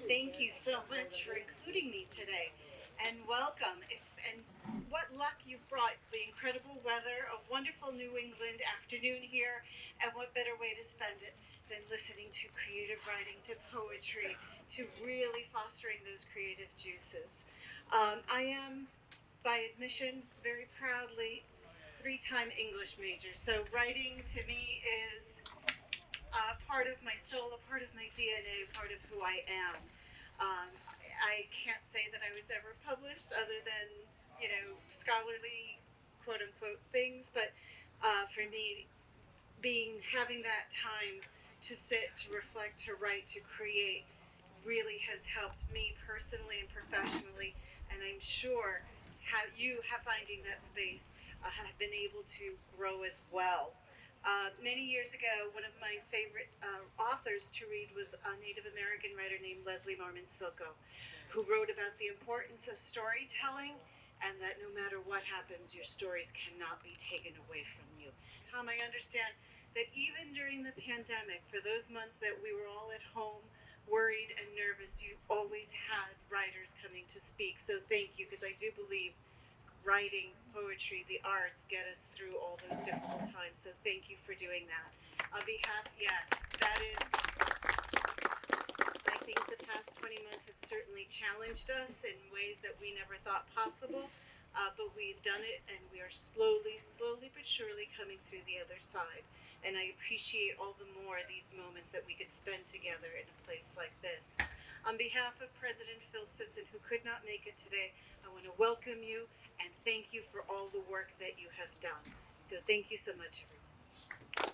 Thank you so much for including me today, and welcome. And what luck you've brought, the incredible weather, a wonderful New England afternoon here, and what better way to spend it than listening to creative writing, to poetry, to really fostering those creative juices. I am, by admission, very proudly, 3-time English major, so writing to me is part of my soul, a part of my DNA, a part of who I am. I can't say that I was ever published other than, scholarly quote unquote things, but for me, having that time to sit, to reflect, to write, to create really has helped me personally and professionally, and I'm sure finding that space have been able to grow as well. Many years ago, one of my favorite authors to read was a Native American writer named Leslie Norman Silko, who wrote about the importance of storytelling and that no matter what happens, your stories cannot be taken away from you. Tom, I understand that even during the pandemic, for those months that we were all at home, worried and nervous, you always had writers coming to speak. So thank you, because I do believe writing, poetry, the arts get us through all those difficult times. So thank you for doing that. On behalf, yes, that is, I think the past 20 months have certainly challenged us in ways that we never thought possible. But we've done it, and we are slowly but surely coming through the other side. And I appreciate all the more these moments that we could spend together in a place like this. On behalf of President Phil Sisson, who could not make it today, I want to welcome you and thank you for all the work that you have done. So thank you so much, everyone.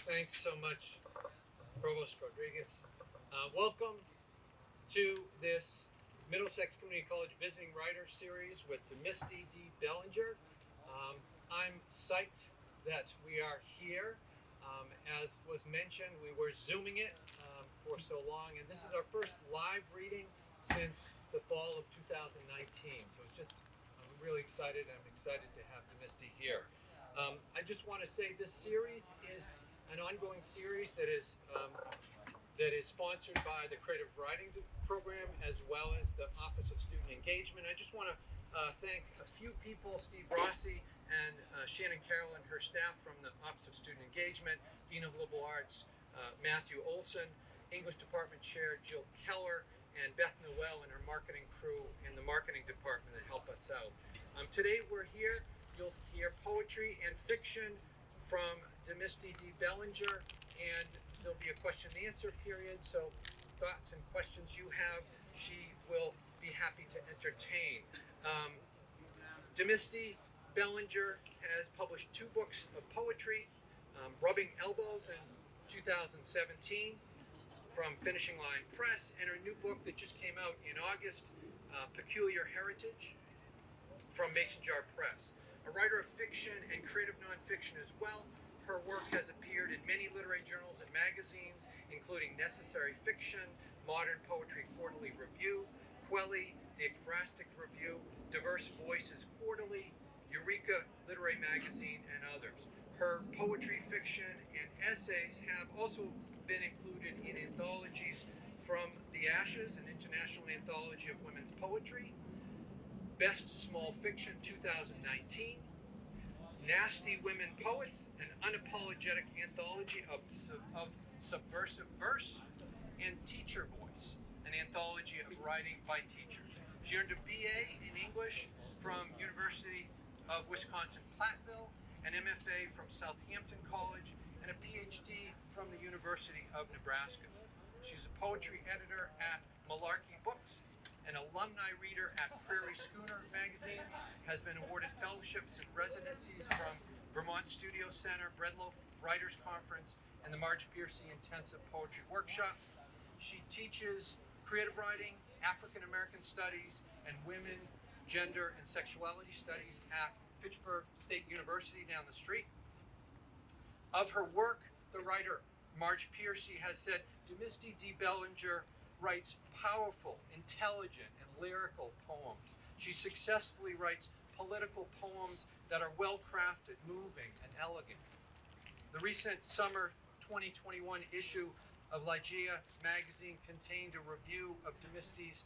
Thanks so much, Provost Rodriguez. Welcome to this Middlesex Community College Visiting Writer Series with DeMisty D. Bellinger. I'm psyched that we are here. As was mentioned, we were Zooming it for so long, and this is our first live reading since the fall of 2019. So I'm really excited. I'm excited to have DeMisty here. I just want to say this series is an ongoing series that is sponsored by the Creative Writing Program as well as the Office of Student Engagement. I just want to thank a few people, Steve Rossi and Shannon Carroll and her staff from the Office of Student Engagement, Dean of Liberal Arts Matthew Olson, English Department Chair Jill Keller, and Beth Noel and her marketing crew in the marketing department that help us out. Today we're here. You'll hear poetry and fiction from DeMisty D. Bellinger, and there'll be a question and answer period, so thoughts and questions you have, she will be happy to entertain. DeMisty Bellinger has published 2 books of poetry, Rubbing Elbows in 2017 from Finishing Line Press, and her new book that just came out in August, Peculiar Heritage, from Mason Jar Press. A writer of fiction and creative nonfiction as well. Her work has appeared in many literary journals and magazines, including Necessary Fiction, Modern Poetry Quarterly Review, Kweli, the Ekphrastic Review, Diverse Voices Quarterly, Eureka Literary Magazine, and others. Her poetry, fiction, and essays have also been included in anthologies from The Ashes, an international anthology of women's poetry, Best Small Fiction 2019, Nasty Women Poets, an unapologetic anthology of subversive verse, and TeacherVoice, an anthology of writing by teachers. She earned a BA in English from University of Wisconsin-Platteville, an MFA from Southampton College, and a PhD from the University of Nebraska. She's a poetry editor at Malarkey Booksand, an alumni reader at Prairie Schooner magazine, has been awarded fellowships and residencies from Vermont Studio Center, LoafWriters Conference, and the Marge Piercy Intensive Poetry Workshop. She teaches creative writing, African American studies, and women, gender, and sexuality studies at Fitchburg State University down the street. Of her work, the writer Marge Piercy has said, DeMisty D. Bellinger writes powerful, intelligent, and lyrical poems. She successfully writes political poems that are well-crafted, moving, and elegant. The recent summer 2021 issue of Ligeia magazine contained a review of DeMisty's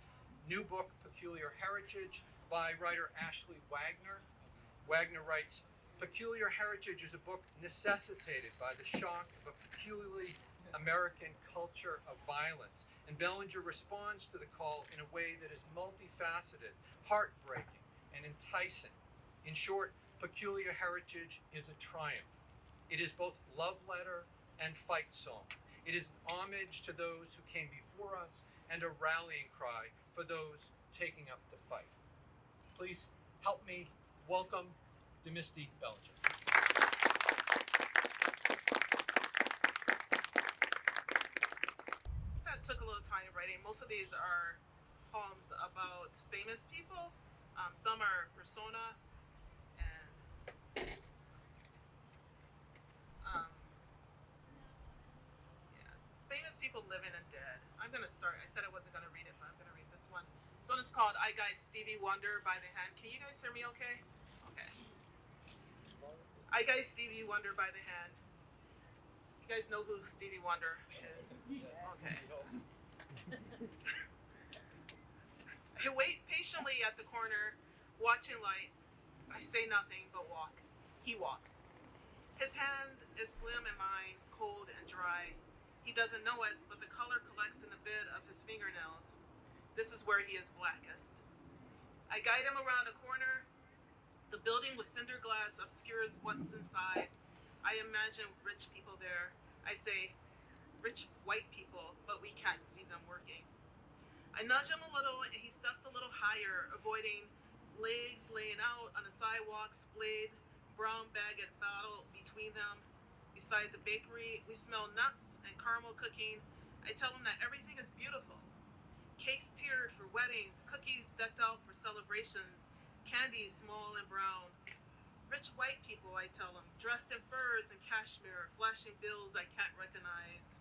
new book, Peculiar Heritage, by writer Ashley Wagner. Wagner writes, "Peculiar Heritage is a book necessitated by the shock of a peculiarly American culture of violence." And Bellinger responds to the call in a way that is multifaceted, heartbreaking, and enticing. In short, Peculiar Heritage is a triumph. It is both love letter and fight song. It is an homage to those who came before us and a rallying cry for those taking up the fight. Please help me welcome DeMisty Bellinger. I took a little time writing. Most of these are poems about famous people. Some are persona, and yes, famous people living and dead. I'm gonna start. I said I wasn't gonna read it, but I'm gonna read this one. This one is called "I Guide Stevie Wonder by the Hand." Can you guys hear me? Okay. Okay. I Guide Stevie Wonder by the Hand. You guys know who Stevie Wonder is? Okay. I wait patiently at the corner, watching lights. I say nothing but walk. He walks. His hand is slim and mine, cold and dry. He doesn't know it, but the color collects in the bit of his fingernails. This is where he is blackest. I guide him around a corner. The building with cinder glass obscures what's inside. I imagine rich people there. I say, rich white people, but we can't see them working. I nudge him a little and he steps a little higher, avoiding legs laying out on the sidewalk, splayed, brown baguette bottle between them. Beside the bakery, we smell nuts and caramel cooking. I tell him that everything is beautiful. Cakes tiered for weddings, cookies decked out for celebrations, candies small and brown. Rich white people, I tell him, dressed in furs and cashmere, flashing bills I can't recognize.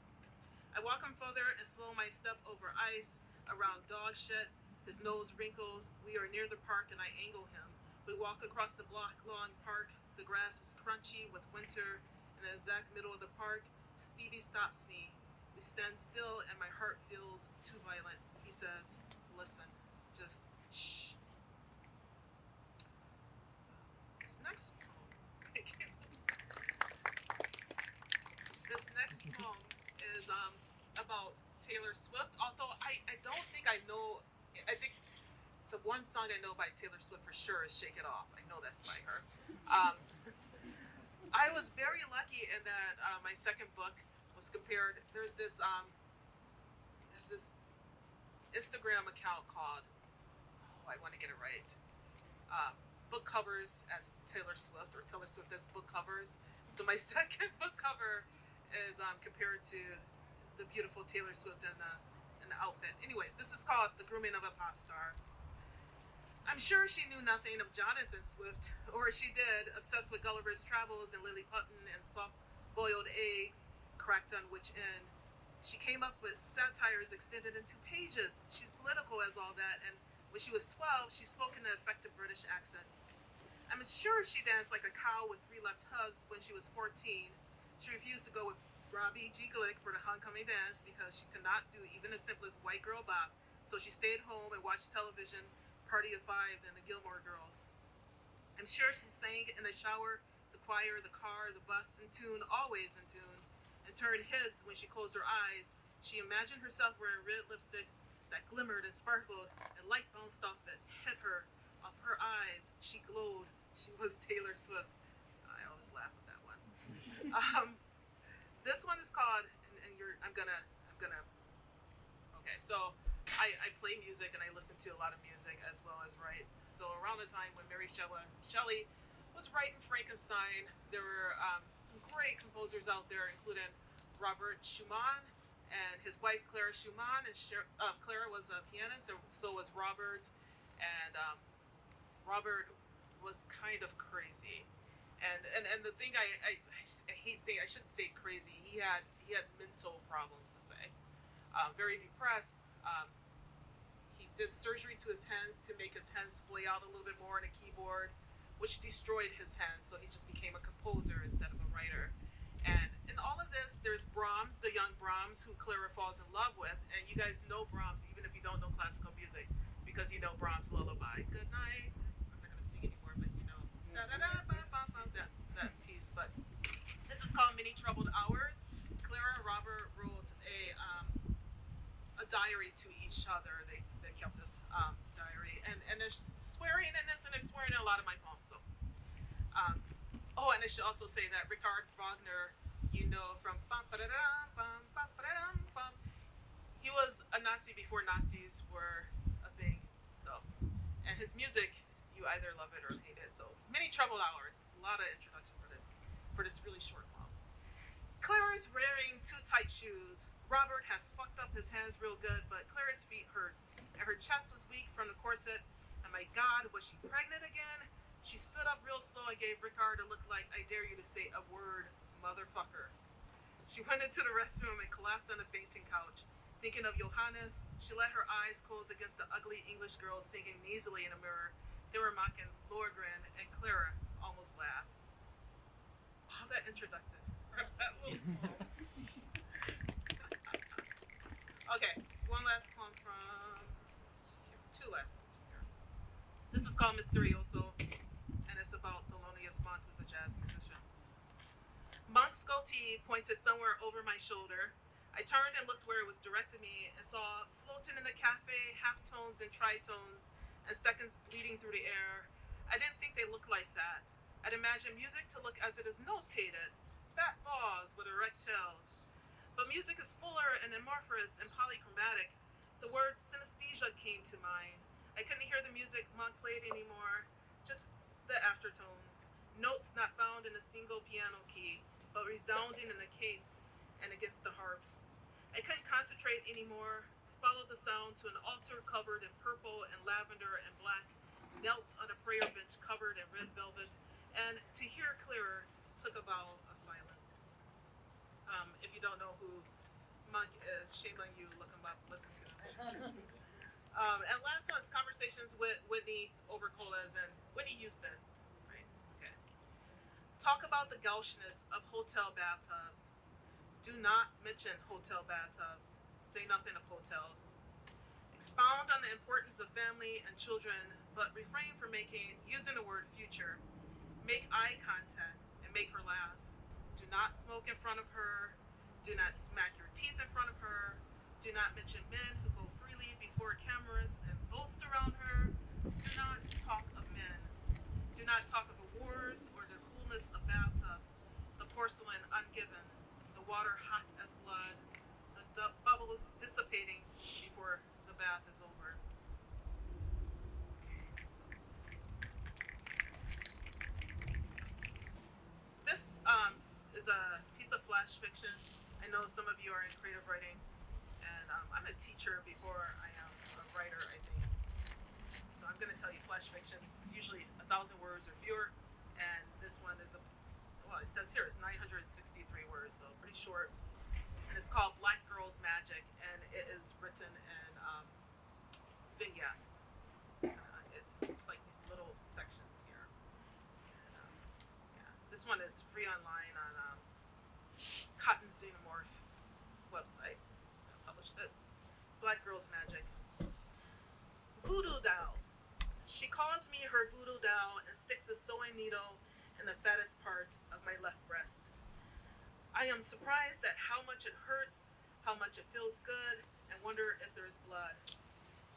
I walk him further and slow my step over ice, around dog shit. His nose wrinkles. We are near the park and I angle him. We walk across the block-long park. The grass is crunchy with winter. In the exact middle of the park, Stevie stops me. We stand still and my heart feels too violent. He says, "Listen, just shh." This next poem is about Taylor Swift. Although I don't think I know. I think the one song I know by Taylor Swift for sure is "Shake It Off." I know that's by her. I was very lucky in that my second book was compared. There's this Instagram account called, I want to get it right, book covers as Taylor Swift, or Taylor Swift as book covers. So my second book cover is compared to the beautiful Taylor Swift in the outfit. Anyways, this is called "The Grooming of a Pop Star." I'm sure she knew nothing of Jonathan Swift, or she did, obsessed with Gulliver's Travels and Lily Putnam and soft-boiled eggs cracked on which end. She came up with satires extended into pages. She's political as all that, and when she was 12, she spoke in an effective British accent. I'm sure she danced like a cow with 3 left hooves when she was 14. She refused to go with Robbie G. Glick for the homecoming dance because she could not do even the simplest white girl bop, so she stayed home and watched television, Party of Five, and the Gilmore Girls. I'm sure she sang in the shower, the choir, the car, the bus, in tune, always in tune, and turned heads when she closed her eyes. She imagined herself wearing red lipstick that glimmered and sparkled, and light bounced off it, hit her, off her eyes. She glowed. She was Taylor Swift. I always laugh at that one. This one is called, I'm gonna. Okay, so I play music and I listen to a lot of music as well as write. So around the time when Mary Shelley was writing Frankenstein, there were some great composers out there, including Robert Schumann and his wife Clara Schumann. And Clara was a pianist, and so was Robert. And Robert was kind of crazy. And the thing I hate saying, I shouldn't say crazy. He had mental problems, to say. Very depressed. He did surgery to his hands to make his hands splay out a little bit more on a keyboard, which destroyed his hands. So he just became a composer instead of a writer. And in all of this, there's Brahms, the young Brahms, who Clara falls in love with, and you guys know Brahms even if you don't know classical music, because you know Brahms' lullaby. Good night. I'm not gonna sing anymore, but you know, da da da ba ba ba, that piece. But this is called Many Troubled Hours. Clara and Robert wrote a diary to each other. They kept this diary, and there's swearing in this, and there's swearing in a lot of my poems. So, oh, and I should also say that Richard Wagner, you know, from bum ba da da bum bum ba da dum bum, he was a Nazi before Nazis were a thing. So, and his music, you either love it or hate it. So, Many Troubled Hours. It's a lot of introduction for this really short poem. Clara's wearing too tight shoes. Robert has fucked up his hands real good, but Clara's feet hurt, and her chest was weak from the corset. And my God, was she pregnant again? She stood up real slow and gave Rickard a look like, I dare you to say a word, motherfucker. She went into the restroom and collapsed on the fainting couch. Thinking of Johannes, she let her eyes close against the ugly English girl singing nasally in a mirror. They were mocking Lorgren, and Clara almost laughed. Oh, that introductory. That little poem. Okay, one last poem from two last poems from here. This is called Misterioso, and it's about Thelonious Monk, who's a jazz musician. Monk's goatee pointed somewhere over my shoulder. I turned and looked where it was directed me and saw floating in the cafe halftones and tritones and seconds bleeding through the air. I didn't think they looked like that. I'd imagine music to look as it is notated, fat balls with erect tails. But music is fuller and amorphous and polychromatic. The word synesthesia came to mind. I couldn't hear the music Monk played anymore, just the aftertones, notes not found in a single piano key, but resounding in the case and against the harp. I couldn't concentrate anymore, followed the sound to an altar covered in purple and lavender and black, knelt on a prayer bench covered in red velvet, and to hear clearer, took a vow of silence. If you don't know who Monk is, shame on you, look him up, listen to him. And last one is Conversations with Whitney Overcolas and Whitney Houston, right? Okay. Talk about the gaucheness of hotel bathtubs. Do not mention hotel bathtubs. Say nothing of hotels. Expound on the importance of family and children, but refrain from using the word future. Make eye contact and make her laugh. Do not smoke in front of her. Do not smack your teeth in front of her. Do not mention men who go freely before cameras and boast around her. Do not talk of men. Do not talk of awards or the coolness of bathtubs, the porcelain ungiven, the water hot as blood, the bubbles dissipating before the bath is over. This is a piece of flash fiction. I know some of you are in creative writing, and I'm a teacher before I am a writer, I think. So I'm going to tell you flash fiction is usually 1,000 words or fewer, and this one is it says here it's 963 words, so pretty short. And it's called Black Girl's Magic, and it is written in vignettes. It looks like these little sections here. And, yeah, this one is free online on Cotton Xenomorph website. I published it. Black Girl's Magic. Voodoo doll. She calls me her voodoo doll and sticks a sewing needle in the fattest part of my left breast. I am surprised at how much it hurts, how much it feels good, and wonder if there is blood.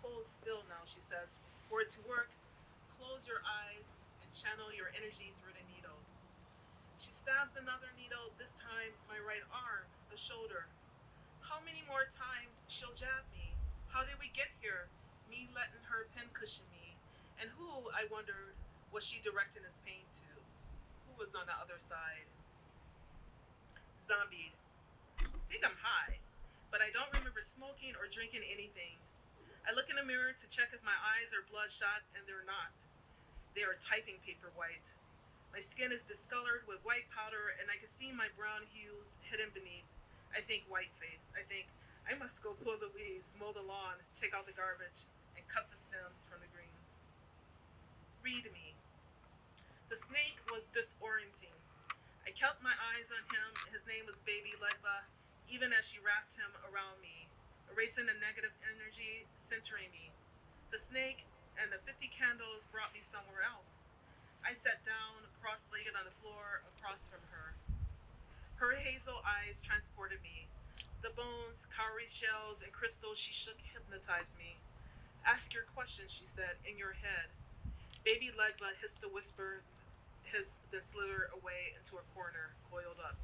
Hold still now, she says. For it to work, close your eyes and channel your energy through the needle. She stabs another needle, this time my right arm, the shoulder. How many more times she'll jab me? How did we get here? Me letting her pincushion me. And who, I wondered, was she directing this pain to? Who was on the other side? Zombied. I think I'm high, but I don't remember smoking or drinking anything. I look in the mirror to check if my eyes are bloodshot, and they're not. They are typing paper white. My skin is discolored with white powder, and I can see my brown hues hidden beneath. I think whiteface. I think I must go pull the weeds, mow the lawn, take out the garbage, and cut the stems from the greens. Read me. The snake was disorienting. I kept my eyes on him. His name was Baby Legba, even as she wrapped him around me, erasing the negative energy, centering me. The snake and the 50 candles brought me somewhere else. I sat down, cross-legged on the floor, across from her. Her hazel eyes transported me. The bones, cowrie shells, and crystals she shook hypnotized me. Ask your question, she said, in your head. Baby Legba hissed a whisper, then slithered away into a corner, coiled up.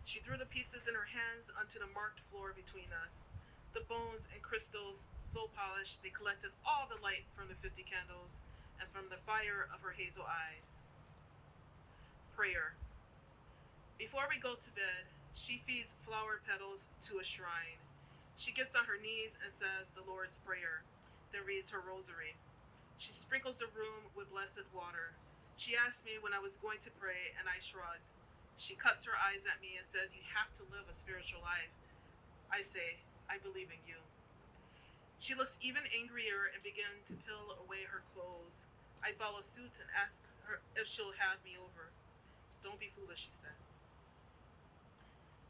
She threw the pieces in her hands onto the marked floor between us. The bones and crystals so polished they collected all the light from the 50 candles and from the fire of her hazel eyes. Prayer. Before we go to bed, she feeds flower petals to a shrine. She gets on her knees and says the Lord's Prayer, then reads her rosary. She sprinkles the room with blessed water. She asked me when I was going to pray, and I shrugged. She cuts her eyes at me and says, you have to live a spiritual life. I say, I believe in you. She looks even angrier and begins to peel away her clothes. I follow suit and ask her if she'll have me over. Don't be foolish, she says.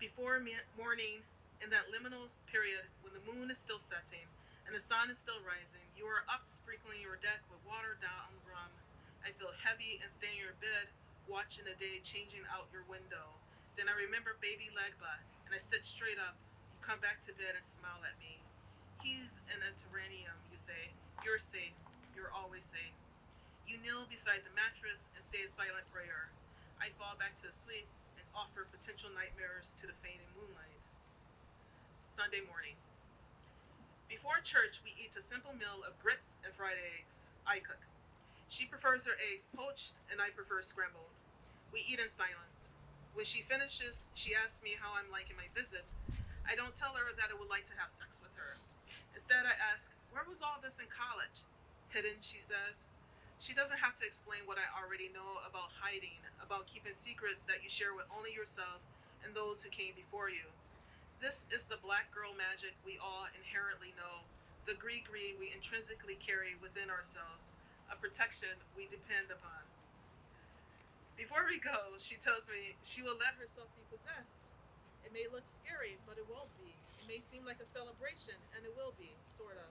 Before morning, in that liminal period when the moon is still setting and the sun is still rising, you are up sprinkling your deck with water down rum. I feel heavy and stay in your bed, watching the day changing out your window. Then I remember Baby Legba, and I sit straight up. You come back to bed and smile at me. He's in a terrarium, you say. You're safe. You're always safe. You kneel beside the mattress and say a silent prayer. I fall back to sleep and offer potential nightmares to the fading moonlight. Sunday morning. Before church, we eat a simple meal of grits and fried eggs. I cook. She prefers her eggs poached, and I prefer scrambled. We eat in silence. When she finishes, she asks me how I'm liking my visit. I don't tell her that I would like to have sex with her. Instead, I ask, where was all this in college? Hidden, she says. She doesn't have to explain what I already know about hiding, about keeping secrets that you share with only yourself and those who came before you. This is the black girl magic we all inherently know, the gree-gree we intrinsically carry within ourselves, a protection we depend upon. Before we go, she tells me she will let herself be possessed. It may look scary, but it won't be. It may seem like a celebration, and it will be, sort of.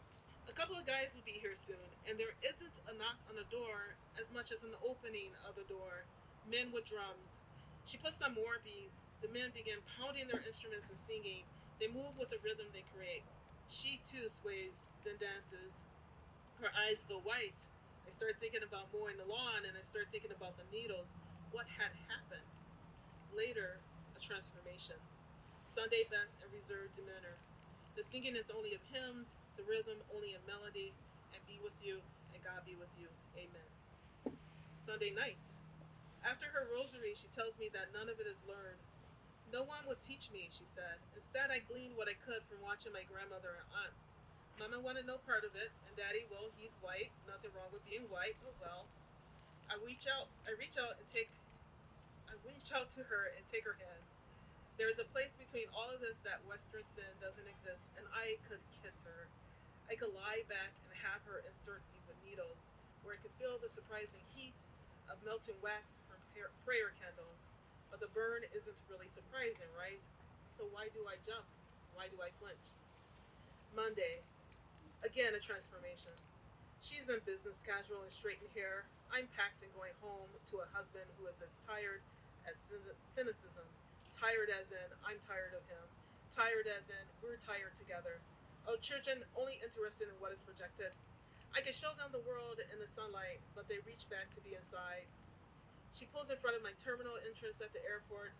A couple of guys will be here soon, and there isn't a knock on the door as much as an opening of the door. Men with drums. She puts on more beats. The men begin pounding their instruments and singing. They move with the rhythm they create. She too sways, then dances. Her eyes go white. I start thinking about mowing the lawn, and I start thinking about the needles. What had happened? Later, a transformation. Sunday best and reserved demeanor. The singing is only of hymns, the rhythm only a melody, and be with you, and God be with you. Amen. Sunday night. After her rosary, she tells me that none of it is learned. No one would teach me, she said. Instead, I gleaned what I could from watching my grandmother and aunts. Mama wanted no part of it, and Daddy, well, he's white. Nothing wrong with being white, but well. I reach out to her and take her hands. There is a place between all of this that Western sin doesn't exist, and I could kiss her. I could lie back and have her insert me with needles, where I could feel the surprising heat of melting wax from prayer candles. But the burn isn't really surprising, right? So why do I jump? Why do I flinch? Monday. Again, a transformation. She's in business casual and straightened hair. I'm packed and going home to a husband who is as tired as cynicism. Tired as in, I'm tired of him. Tired as in, we're tired together. Oh, children only interested in what is projected. I can show them the world in the sunlight, but they reach back to be inside. She pulls in front of my terminal entrance at the airport.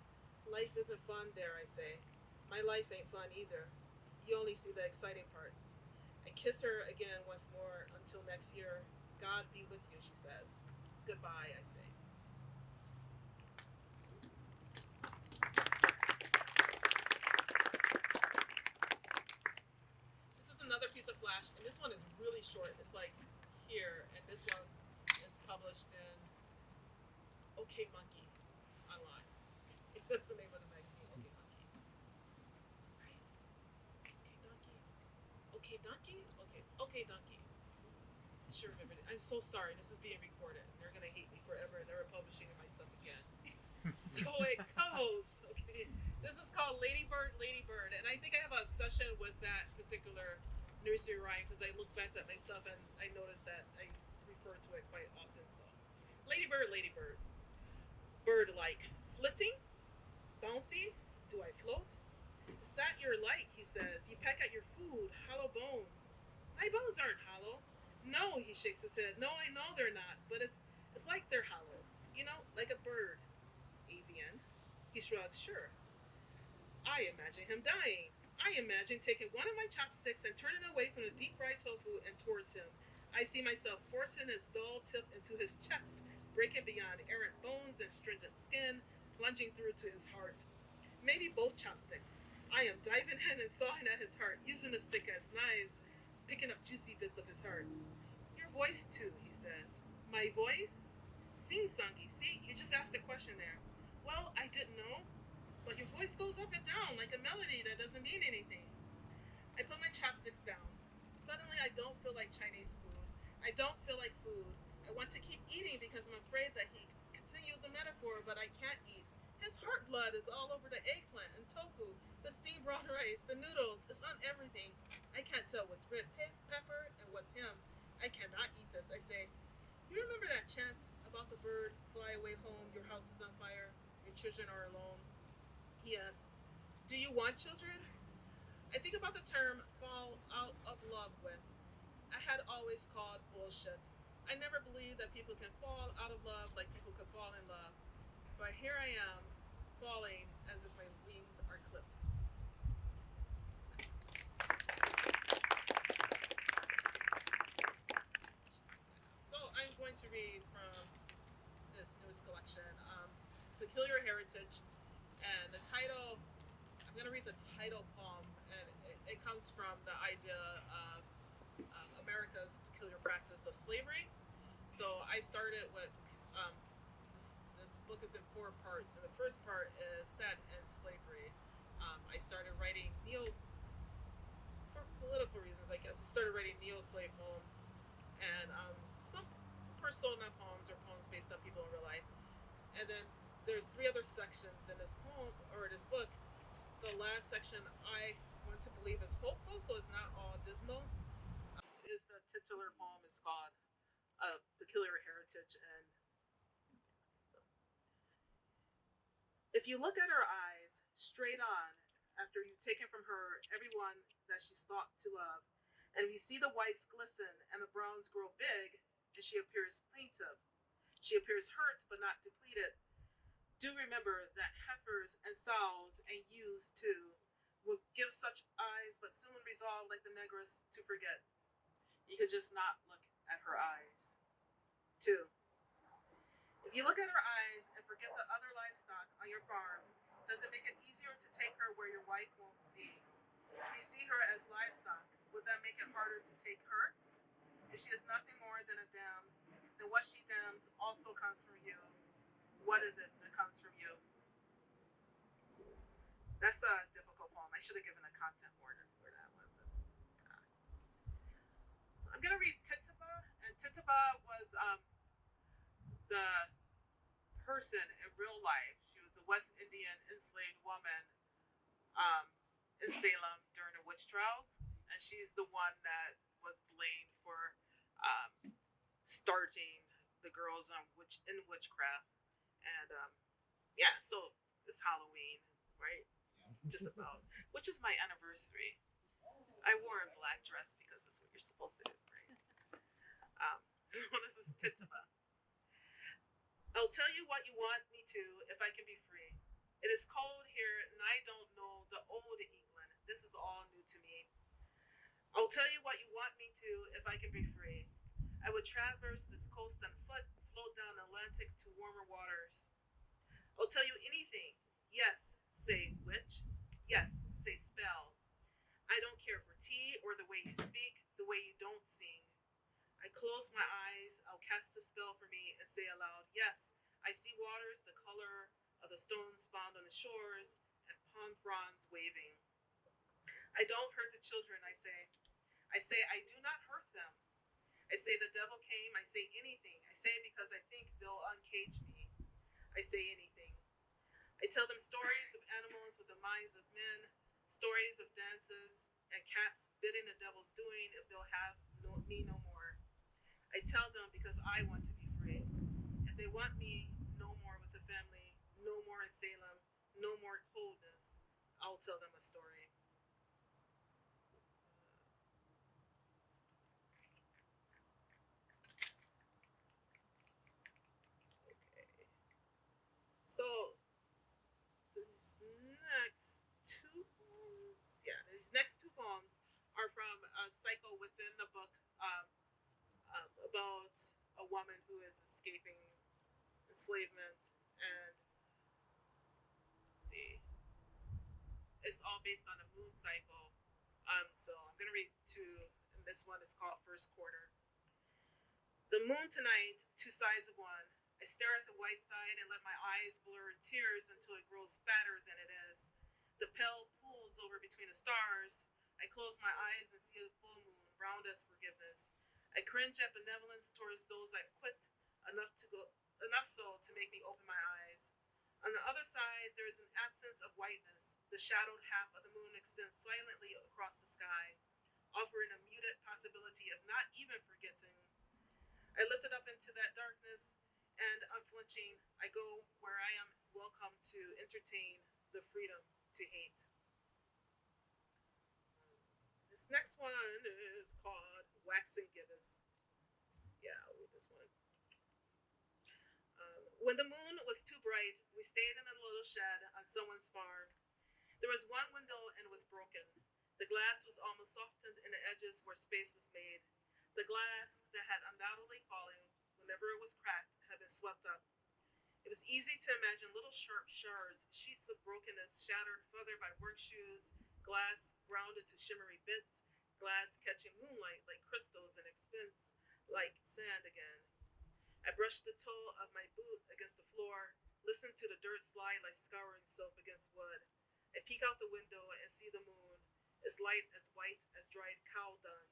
Life isn't fun there, I say. My life ain't fun either. You only see the exciting parts. I kiss her again once more until next year. God be with you, she says. Goodbye, I say. This is another piece of flash, and this one is really short. It's like here, and this one is published in OK Monkey online. That's the name of the magazine, OK Monkey. Right? OK Donkey? OK Donkey. I should remember it. I'm so sorry. This is being recorded. They're gonna hate me forever, and they're publishing my stuff again. So it goes. Okay, this is called Ladybird, Ladybird, and I think I have an obsession with that particular nursery rhyme because I look back at my stuff and I noticed that I refer to it quite often. So, Ladybird, Ladybird, bird-like, flitting, bouncy. Do I float? Is that your light? He says. You peck at your food, hollow bones. My bones aren't hollow. No, he shakes his head. No, I know they're not, but it's like they're hollow. You know, like a bird. Avian. He shrugs. Sure. I imagine him dying. I imagine taking one of my chopsticks and turning away from the deep-fried tofu and towards him. I see myself forcing his dull tip into his chest, breaking beyond errant bones and stringent skin, plunging through to his heart. Maybe both chopsticks. I am diving in and sawing at his heart, using the stick as knives, picking up juicy bits of his heart. Your voice, too, he says. My voice? Sing-songy. See, you just asked a question there. Well, I didn't know. But your voice goes up and down like a melody that doesn't mean anything. I put my chopsticks down. Suddenly, I don't feel like Chinese food. I don't feel like food. I want to keep eating because I'm afraid that he continued the metaphor, but I can't eat. His heart blood is all over the eggplant and tofu, the steamed brown rice, the noodles. It's on everything. I can't tell what's red pepper and what's him. I cannot eat this. I say, you remember that chant about the bird, fly away home, your house is on fire, your children are alone? Yes. Do you want children? I think about the term fall out of love with. I had always called bullshit. I never believed that people can fall out of love like people could fall in love. But here I am, falling as if my wings are clipped. So I'm going to read from this newest collection, Peculiar Heritage. And the title, I'm going to read the title poem, and it comes from the idea of America's peculiar practice of slavery. So I started with, this book is in 4 parts, and the first part is set in slavery. I started writing for political reasons, I guess. I started writing neo-slave poems, and some persona poems or poems based on people in real life. And then there's 3 other sections in this poem, or this book. The last section I want to believe is hopeful, so it's not all dismal. Is the titular poem is called A Peculiar Heritage. And so, if you look at her eyes straight on after you've taken from her everyone that she's thought to love, and if you see the whites glisten and the browns grow big, and she appears plaintive, she appears hurt but not depleted, do remember that heifers and sows and ewes too will give such eyes but soon resolve like the negress to forget. You could just not look at her eyes. 2. If you look at her eyes and forget the other livestock on your farm, does it make it easier to take her where your wife won't see? If you see her as livestock, would that make it harder to take her? If she is nothing more than a dam, then what she dams also comes from you. What is it that comes from you? That's a difficult poem. I should have given a content warning for that one. But, so I'm going to read Tituba. And Tituba was the person in real life. She was a West Indian enslaved woman in Salem during the witch trials. And she's the one that was blamed for starting the girls in witchcraft. And yeah, so it's Halloween, right? Just about, which is my anniversary. I wore a black dress because that's what you're supposed to do, right? So this is Tituba. I'll tell you what you want me to if I can be free. It is cold here and I don't know the old England. This is all new to me. I'll tell you what you want me to if I can be free. I would traverse this coast on foot, float down the Atlantic to warmer waters. I'll tell you anything. Yes, say witch. Yes, say spell. I don't care for tea or the way you speak, the way you don't sing. I close my eyes, I'll cast a spell for me and say aloud, yes, I see waters the color of the stones found on the shores and palm fronds waving. I don't hurt the children, I say. I say I do not hurt them. I say the devil came, I say anything. I say because I think they'll uncage me. I say anything. I tell them stories of animals with the minds of men, stories of dances and cats bidding the devil's doing if they'll have me no more. I tell them because I want to be free. If they want me no more with the family, no more in Salem, no more coldness, I'll tell them a story. Okay. So these next two poems are from a cycle within the book about a woman who is escaping enslavement, and let's see, it's all based on a moon cycle. So I'm gonna read two, and this one is called First Quarter. The moon tonight, two sides of one. I stare at the white side and let my eyes blur in tears until it grows fatter than it is. The pale pools over between the stars. I close my eyes and see a full moon, round as forgiveness. I cringe at benevolence towards those I quit, enough so to make me open my eyes. On the other side, there is an absence of whiteness. The shadowed half of the moon extends silently across the sky, offering a muted possibility of not even forgetting. I lifted up into that darkness, and unflinching, I go where I am welcome to entertain the freedom to hate. This next one is called Womxn. Yeah, I'll read this one. When the moon was too bright, we stayed in a little shed on someone's farm. There was one window and it was broken. The glass was almost softened in the edges where space was made. The glass that had undoubtedly fallen whenever it was cracked had been swept up. It was easy to imagine little sharp shards, sheets of brokenness shattered further by work shoes, glass ground into shimmery bits, glass catching moonlight like crystals and expense like sand again. I brushed the toe of my boot against the floor, listened to the dirt slide like scouring soap against wood. I peek out the window and see the moon, its light as white as dried cow dung,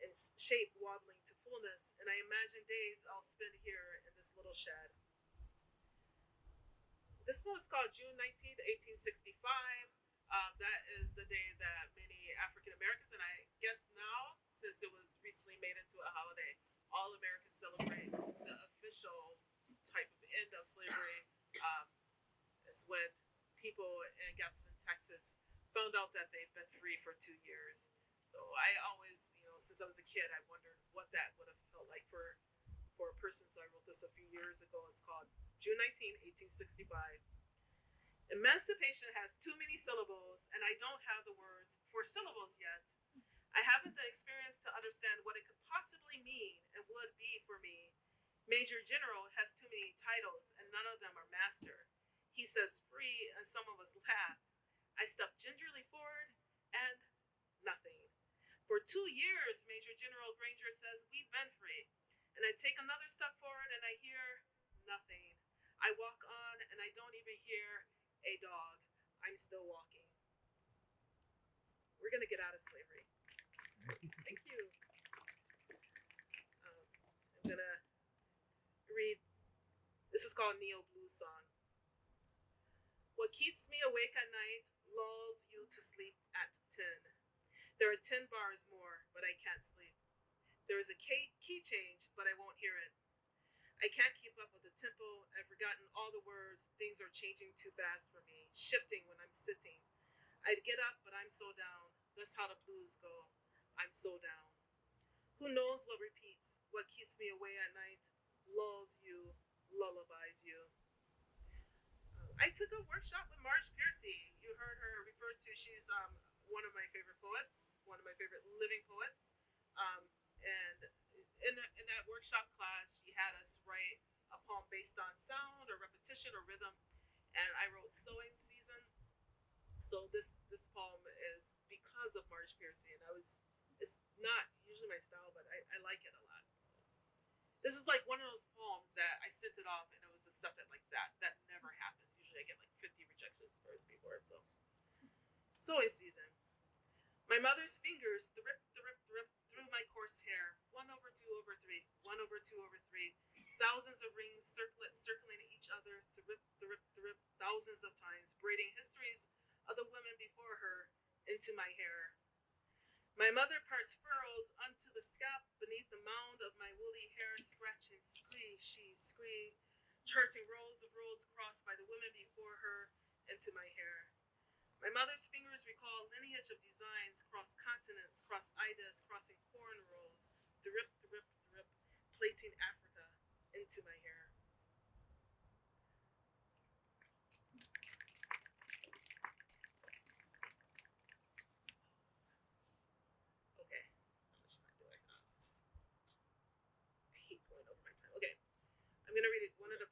and shape waddling to fullness, and I imagine days I'll spend here in this little shed. This poem is called June 19th, 1865. That is the day that many African Americans, and I guess now, since it was recently made into a holiday, all Americans celebrate the official type of end of slavery. It's when people in Galveston, Texas, found out that they've been free for 2 years. So I always, since I was a kid, I wondered what that would have felt like for a person. So I wrote this a few years ago. It's called June 19, 1865. Emancipation has too many syllables, and I don't have the words for syllables yet. I haven't the experience to understand what it could possibly mean and would be for me. Major General has too many titles, and none of them are master. He says free, and some of us laugh. I step gingerly forward, and nothing. For 2 years, Major General Granger says we've been free. And I take another step forward, and I hear nothing. I walk on, and I don't even hear a dog. I'm still walking. We're going to get out of slavery. Thank you. I'm going to read, this is called Neo Blues Song. What keeps me awake at night lulls you to sleep at 10. There are 10 bars more, but I can't sleep. There is a key change, but I won't hear it. I can't keep up with the tempo. I've forgotten all the words. Things are changing too fast for me, shifting when I'm sitting. I'd get up, but I'm so down. That's how the blues go. I'm so down. Who knows what repeats? What keeps me away at night? Lulls you, lullabies you. I took a workshop with Marge Piercy. You heard her referred to. She's one of my favorite poets, one of my favorite living poets. And in that workshop class, she had us write a poem based on sound or repetition or rhythm. And I wrote Sowing Season. So this poem is because of Marge Piercy. And it's not usually my style, but I like it a lot. So this is like one of those poems that I sent it off and it was accepted like that. That never happens. Usually I get like 50 rejections first before it. So Sowing Season. My mother's fingers thrip, thrip, thrip through my coarse hair. 1/2/3, 1/2/3. Thousands of rings circling each other, thrip, thrip, thrip, thousands of times, braiding histories of the women before her into my hair. My mother parts furrows unto the scalp beneath the mound of my woolly hair, scratching scree, she scree, charting rows of rows crossed by the women before her into my hair. My mother's fingers recall lineage of designs, cross continents, cross Idas, crossing corn rows, thrip, thrip, thrip, plaiting Africa into my hair. Okay, how much time do I have? I hate going over my time. Okay, I'm gonna read it. One of the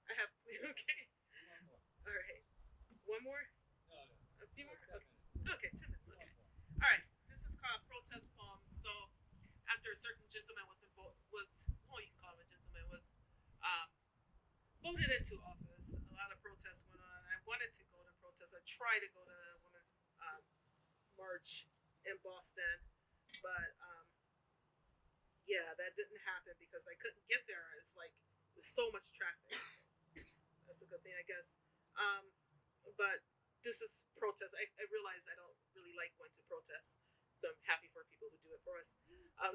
I have, okay. All right. One more? A few more? Okay, 10 minutes. Okay. All right. This is called Protest Poems. So, after a certain gentleman you can call him a gentleman, was voted into office, a lot of protests went on. I wanted to go to protests. I tried to go to the women's march in Boston, but yeah, that didn't happen because I couldn't get there. It's like there's so much traffic. That's a good thing, I guess. But this is protest. I realize I don't really like going to protests, so I'm happy for people who do it for us.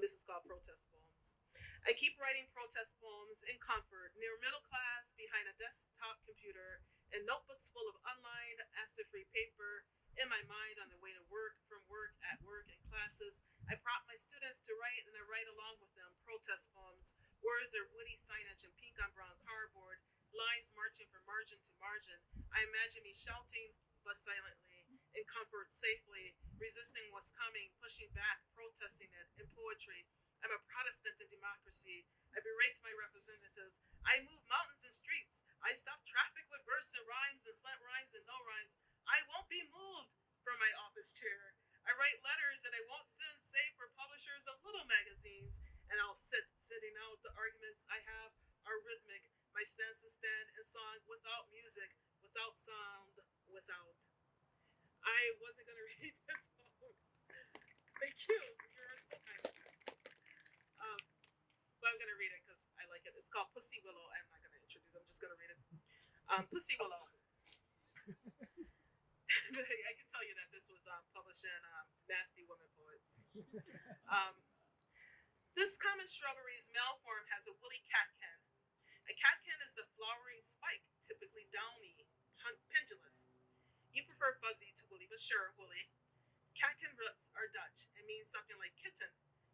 This is called Protest Poems. I keep writing protest poems in comfort, near middle class, behind a desktop computer, and notebooks full of unlined, acid-free paper, in my mind on the way to work, from work, at work, in classes. I prompt my students to write, and I write along with them protest poems. Words are woody signage and pink on brown cardboard, lines marching from margin to margin. I imagine me shouting, but silently, in comfort, safely, resisting what's coming, pushing back, protesting it, in poetry. I'm a Protestant in democracy. I berate my representatives. I move mountains and streets. I stop traffic with verse and rhymes and slant rhymes and no rhymes. I won't be moved from my office chair. I write letters that I won't send, save for publishers of little magazines. And I'll sitting out the arguments I have are rhythmic. My stanzas stand in song without music, without sound, without. I wasn't going to read this poem. Thank you. You're so kind. But I'm going to read it because I like it. It's called Pussy Willow. I'm not going to introduce it. I'm just going to read it. Pussy Willow. I can tell you that this was published in Nasty Women Poets. This common shrubbery's male form has a woolly catkin. A catkin is the flowering spike, typically downy, pendulous. You prefer fuzzy to woolly, but sure, woolly. Catkin roots are Dutch and means something like kitten.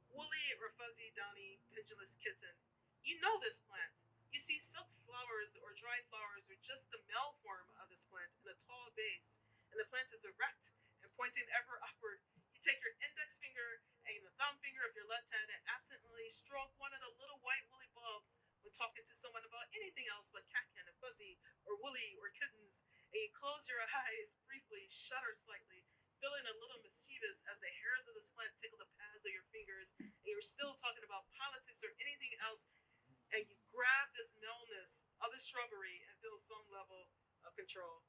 Woolly or fuzzy, downy, pendulous kitten. You know this plant. You see silk flowers or dried flowers are just the male form of this plant in a tall vase, and the plant is erect and pointing ever upward. You take your index finger and the thumb finger of your left hand and absently stroke one of the little white woolly bulbs when talking to someone about anything else but catkin and fuzzy or woolly or kittens, and you close your eyes briefly, shudder slightly, feeling a little mischievous as the hairs of this plant tickle the pads of your fingers, and you're still talking about politics or anything else, and you grab this maleness of the shrubbery and feel some level of control.